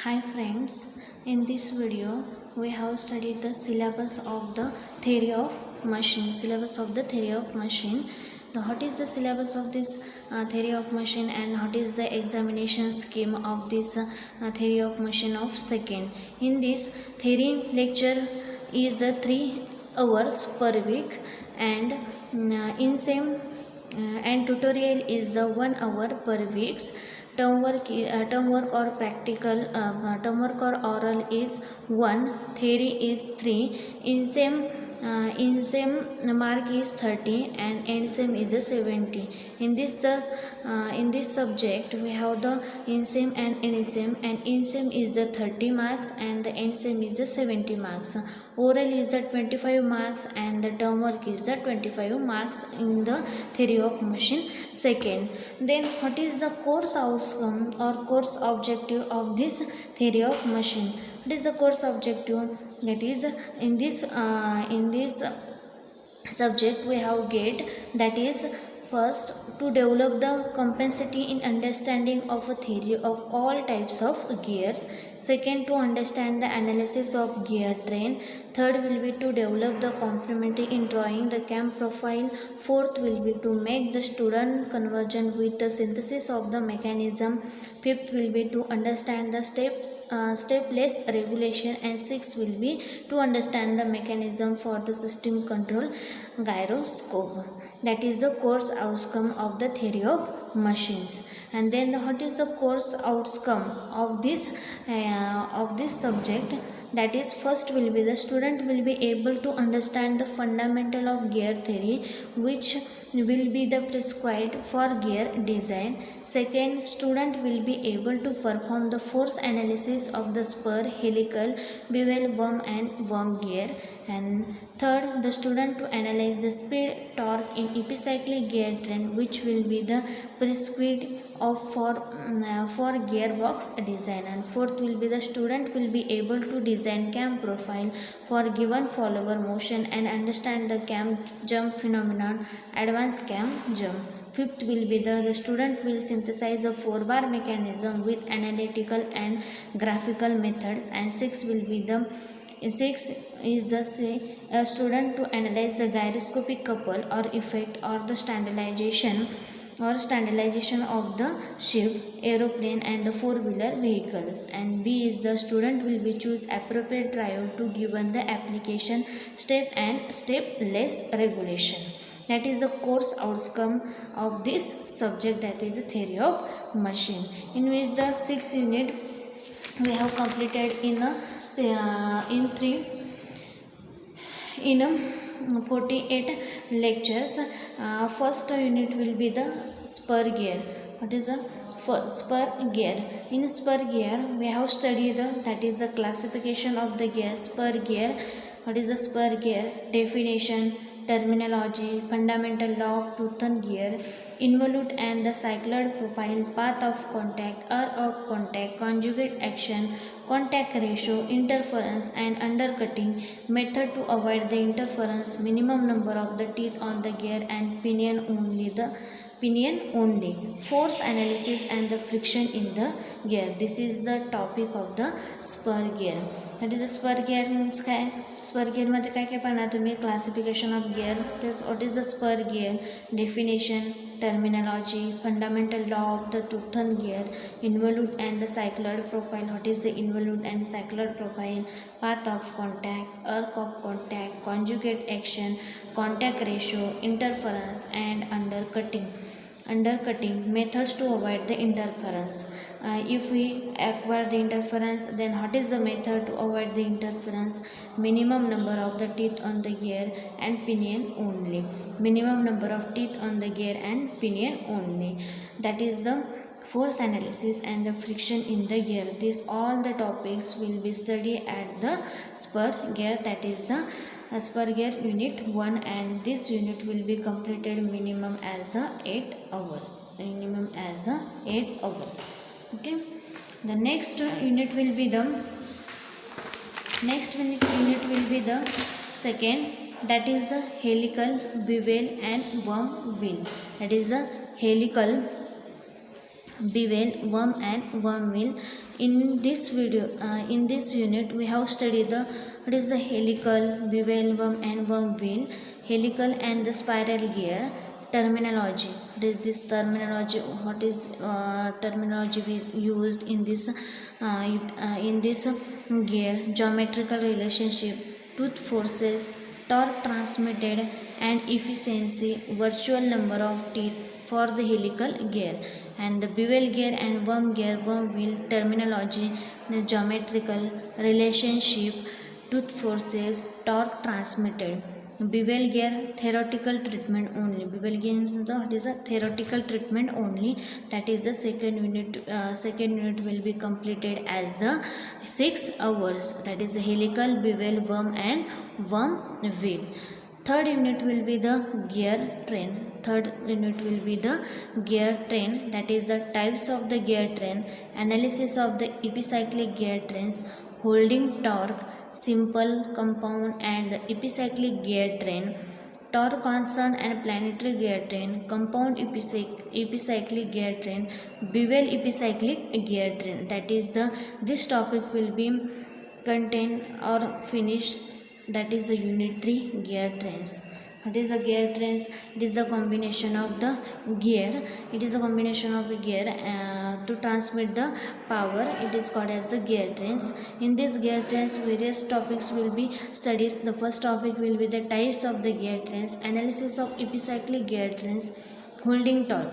Hi friends, in this video we have studied the syllabus of the theory of machine. What is the syllabus of this theory of machine and what is the examination scheme of this theory of machine of second. In this theory lecture is the 3 hours per week and in same and tutorial is the 1 hour per weeks. Term work or practical term work or oral is 1, theory is 3, in same mark is 30 and end same is a 70. In this subject we have the in same and in same is the 30 marks and the end same is the 70 marks. Oral is the 25 marks and the term work is the 25 marks in the theory of machine second. Then what is the course outcome or course objective of this theory of machine? What is the course objective? That is in this subject we have get, that is first to develop the capacity in understanding of a theory of all types of gears. Second, to understand the analysis of gear train. Third will be to develop the complementary in drawing the cam profile. Fourth will be to make the student conversion with the synthesis of the mechanism. Fifth will be to understand the stepless regulation, and six will be to understand the mechanism for the system control gyroscope. That is the course outcome of the theory of machines. And then what is the course outcome of this subject? That is first will be the student will be able to understand the fundamental of gear theory, which will be the prescribed for gear design. Second, student will be able to perform the force analysis of the spur, helical, bevel, worm and worm gear. And third, the student to analyze the speed torque in epicyclic gear train, which will be the prescribed of for gearbox design. And fourth will be the student will be able to design cam profile for given follower motion and understand the cam jump phenomenon, advanced cam jump. Fifth will be the student will synthesize a 4-bar mechanism with analytical and graphical methods. And six will be the six is the a student to analyze the gyroscopic couple or effect or the standardization of the ship, aeroplane and the four-wheeler vehicles. And B is the student will be choose appropriate triode to given the application step and step-less regulation. That is the course outcome of this subject, that is a theory of machine, in which the 6 unit we have completed in a in 48 lectures. First unit will be the spur gear. What is a spur gear? In spur gear we have studied that is the classification of the gear. Spur gear, what is the spur gear? Definition, terminology, fundamental law of tooth and gear, involute and the cycloid profile, path of contact, of contact, conjugate action, contact ratio, interference and undercutting, method to avoid the interference, minimum number of the teeth on the gear and pinion only, force analysis and the friction in the gear. This is the topic of the spur gear. That is the spur gear means काय? Spur gear मध्ये काय काय पाहणार तुम्ही? Classification of gear. What is the spur gear? Definition, terminology, fundamental law of the tooth and gear, involute and the cycloid profile. What is the involute and cycloid profile? Path of contact, arc of contact, conjugate action, contact ratio, interference and undercutting, methods to avoid the interference. If we acquire the interference, then what is the method to avoid the interference? Minimum number of the teeth on the gear and pinion only, minimum number of teeth on the gear and pinion only. That is the force analysis and the friction in the gear. These all the topics will be studied at the spur gear, that is the spur gear unit 1, and this unit will be completed minimum as the 8 hours. Okay, the next unit will be the second, that is the helical, bevel and worm wheel. That is the helical bevel, worm and worm wheel. In this video, in this unit, we have studied the what is the helical, bevel, worm and worm wheel, helical and the spiral gear. Terminology. What is this terminology? What is terminology is used in this gear? Geometrical relationship, tooth forces, torque transmitted, and efficiency, virtual number of teeth for the helical gear. And the bevel gear and worm gear, worm wheel terminology, the geometrical relationship, tooth forces, torque transmitted. Bevel gear theoretical treatment only. Bevel gear is a theoretical treatment only. That is the second unit. Second unit will be completed as the 6 hours. That is the helical, bevel, worm and worm wheel. Third unit will be the gear train. Third unit will be the gear train. That is the types of the gear train, analysis of the epicyclic gear trains, holding torque, simple, compound and the epicyclic gear train, torque constant and planetary gear train, compound epicyclic gear train, bevel epicyclic gear train. That is the this topic will be contain or finish. That is the unit 3 gear trains. What is the gear trains? It is the combination of the gear. It is a combination of the gear to transmit the power. It is called as the gear trains. In this gear trains, various topics will be studied. The first topic will be the types of the gear trains, analysis of epicyclic gear trains, holding torque,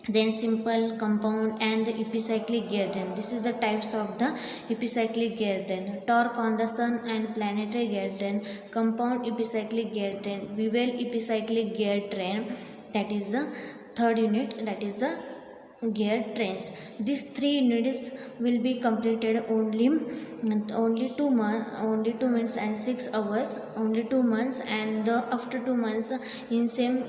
then simple, compound and the epicyclic gear train. This is the types of the epicyclic gear train. Torque on the sun and planetary gear train, compound epicyclic gear train, bevel epicyclic gear train. That is the third unit, that is the gear trains. These 3 units will be completed only 2 months and 6 hours, only 2 months, and after 2 months in same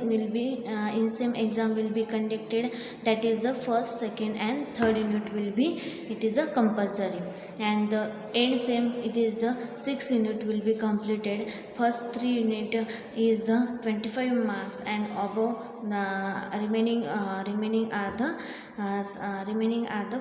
exam will be conducted. That is the first, second and third unit will be, it is a compulsory, and the end same, it is the 6 unit will be completed. First 3 unit is the 25 marks and above remaining are the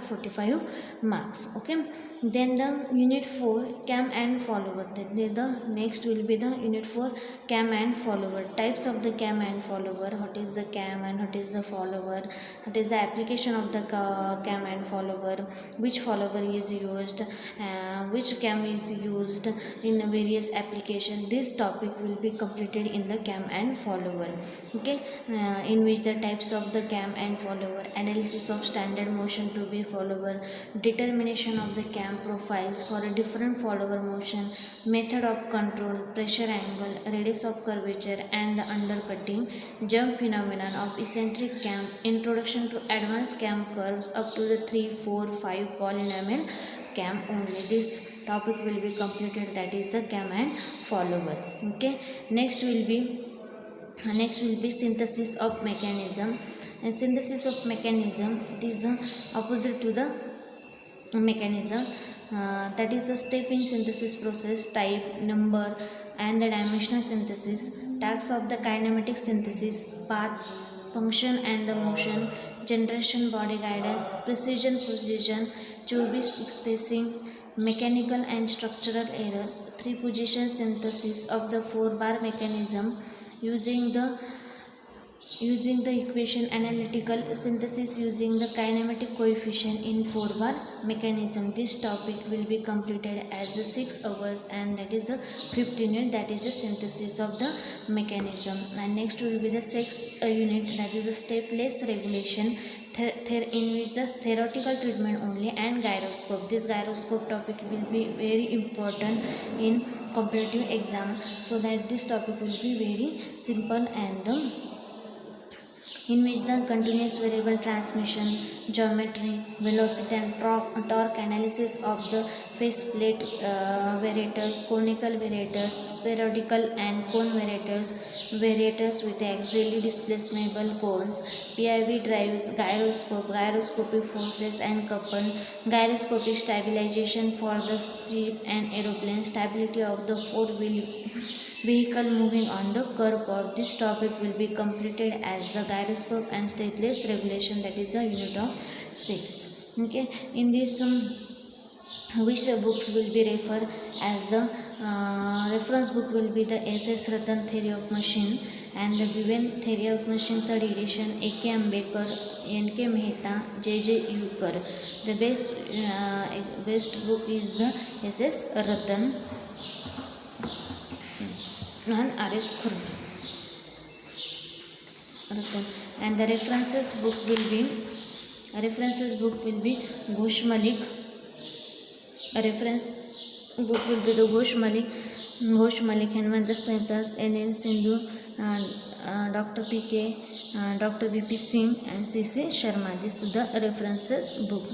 45 marks. Okay, then the unit 4 cam and follower. The next will be the unit 4 cam and follower. Types of the cam and follower. What is the cam and what is the follower? What is the application of the cam and follower? Which follower is used? Which cam is used in various application? This topic will be completed in the cam and follower. Okay, in which the types of the cam and follower, analysis of standard motion to be follower, determination of the cam profiles for a different follower motion, method of control, pressure angle, radius of curvature and the undercutting, jump phenomenon of eccentric cam, introduction to advanced cam curves up to the 3, 4, 5 polynomial cam only. This topic will be completed, that is the cam and follower. Okay, next will be synthesis of mechanism. And synthesis of mechanism, it is the opposite to the mechanism. That is a step in synthesis process, type, number and the dimensional synthesis, tasks of the kinematic synthesis, path, function and the motion, generation, body guidance, precision, Chubis spacing, mechanical and structural errors, 3 position synthesis of the 4-bar mechanism using the equation, analytical synthesis using the kinematic coefficient in 4-bar mechanism. This topic will be completed as a 6 hours, and that is a 15 unit, that is the synthesis of the mechanism. And next will be the 6th unit, that is a step-less regulation, in which the theoretical treatment only, and gyroscope. This gyroscope topic will be very important in competitive exam, so that this topic will be very simple, and in which the continuous variable transmission, geometry, velocity and torque analysis of the faceplate variators, conical variators, spherical and cone variators with axially displaceable cones, PIV drives, gyroscopic forces and couple, gyroscopic stabilization for the ship and aeroplane, stability of the four-wheel vehicle moving on the curve of this topic will be completed as the gyroscope and stateless regulation, that is the unit of 6. Okay, in this which books will be referred as the reference book will be the S.S. Ratan Theory of Machine and the Viven Theory of Machine 3rd edition, A.K. Ambekar, N.K. Mehta, J.J. Euchre. The best book is the S.S. Ratan and R.S. Khurna. And the references book will be Ghosh Malik. A reference book will be the Ghosh Malik, Hemant Santas, N.N. Sindhu, Dr. P.K., Dr. V.P. Singh and C.C. Sharma. This is the references book.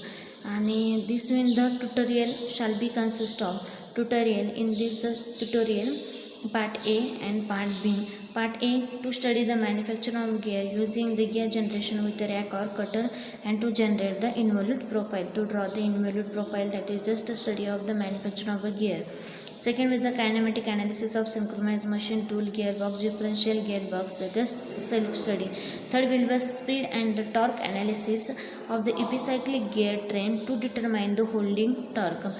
And this means the tutorial shall be consist of tutorial. In this the tutorial part A and part B. Part A, to study the manufacture of gear using the gear generation with a rack or cutter and to generate the involute profile. To draw the involute profile, that is just a study of the manufacture of a gear. Second is the kinematic analysis of synchronized machine, tool, gearbox, differential gearbox, that is self-study. Third will be speed and the torque analysis of the epicyclic gear train to determine the holding torque.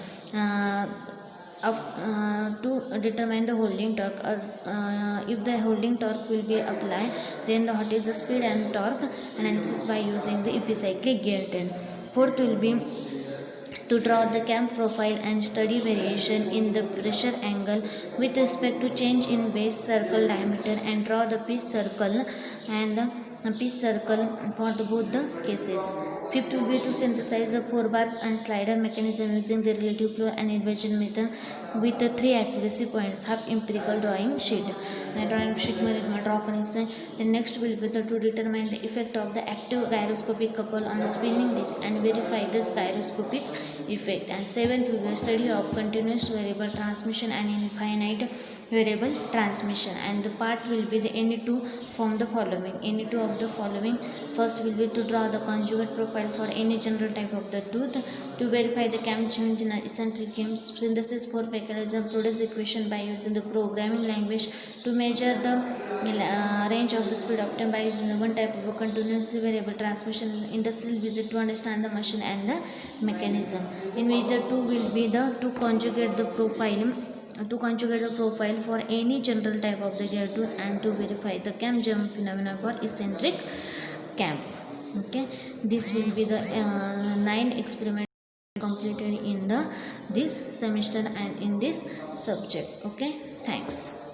To determine the holding torque, if the holding torque will be applied, then what is the speed and torque analysis by using the epicyclic gear train. Fourth will be to draw the cam profile and study variation in the pressure angle with respect to change in base circle diameter and draw the pitch circle and the pitch circle for both the cases. Fifth will be to synthesize the 4 bars and slider mechanism using the relative flow and inversion method with the 3 accuracy points. Half empirical drawing sheet. Drawing sheet में draw करेंगे. The next will be to determine the effect of the active gyroscopic couple on the spinning disc and verify this gyroscopic effect. And seventh will be a study of continuous variable transmission and infinite variable transmission. And the part will be the any two from the following. Any two of the following. First will be to draw the conjugate profile for any general type of the tooth. To verify the cam change in eccentric cam synthesis for mechanism produce equation by using the programming language. To measure the range of the speed obtained by using the one type of a continuously variable transmission. Industrial visit to understand the machine and the mechanism. In which the two will be the to conjugate the profile for any general type of the gear tool and to verify the cam jump phenomena for eccentric cam. Okay, this will be the 9 experiments completed in this semester and in this subject. Okay, thanks.